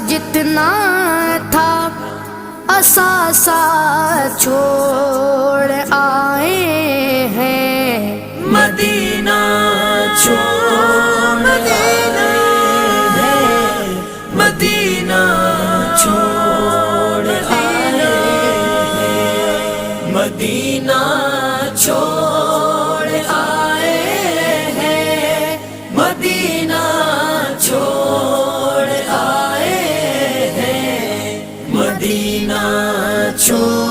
جتنا تھا اثاثہ چھوڑ آئے ہیں، مدینہ چھوڑ آئے ہیں، مدینہ چھوڑ آئے ہیں، مدینہ چھوڑ آئے ہیں، مدینہ چھوڑ آئے ہیں، مدینہ چھوڑ